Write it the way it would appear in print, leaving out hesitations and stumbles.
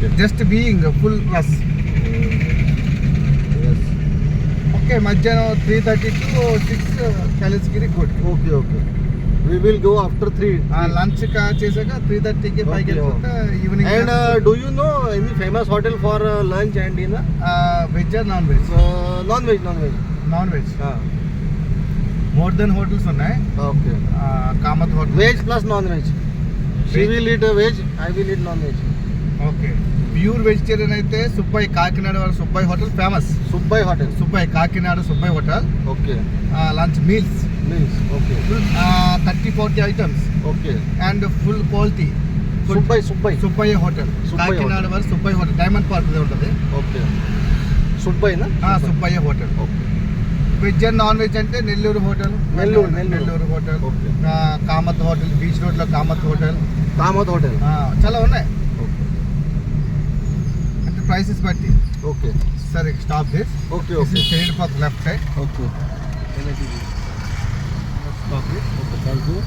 Okay just being full plus. Okay, మధ్యాహ్నం 3:30 to 6 Kailasagiri good. Okay okay we will go after 3. Lunch చేసాక 3:30కి పైకి వెళ్ళిపోతే evening. And do you know any famous hotel for lunch and dinner? Veg or non veg? Non-veg. Non veg. More than hotels ఉన్నాయి. Okay. Kamath hotel. Veg plus non-veg. She will eat veg, I will eat non-veg. Okay, pure vegetarian అయితే సుబ్బయ్య, కాకినాడ వాళ్ళ Subbaiah hotel famous. Subbai Hotel. Subbaiah, Kakinada Subbaiah hotel. Okay. Lunch meals Meals. Okay. 30-40 items Okay. And full quality. Subbai. Subbaiah hotel, Subbaiah Kakinada వాళ్ళ Subbaiah hotel, diamond park ఉంటుంది. Okay. Subbai na? Subbaiah hotel. Okay. Veg and non veg అంటే Nellore hotel. Nellore hotel. Okay. Kamath hotel, beach road లో Kamath hotel. Kamath Hotel. చాలా ఉన్నాయి. Okay. అంటే prices బట్టి. Okay. సరే, stop this. Okay. Straight path left side. Okay. Stop this. Okay, thank you.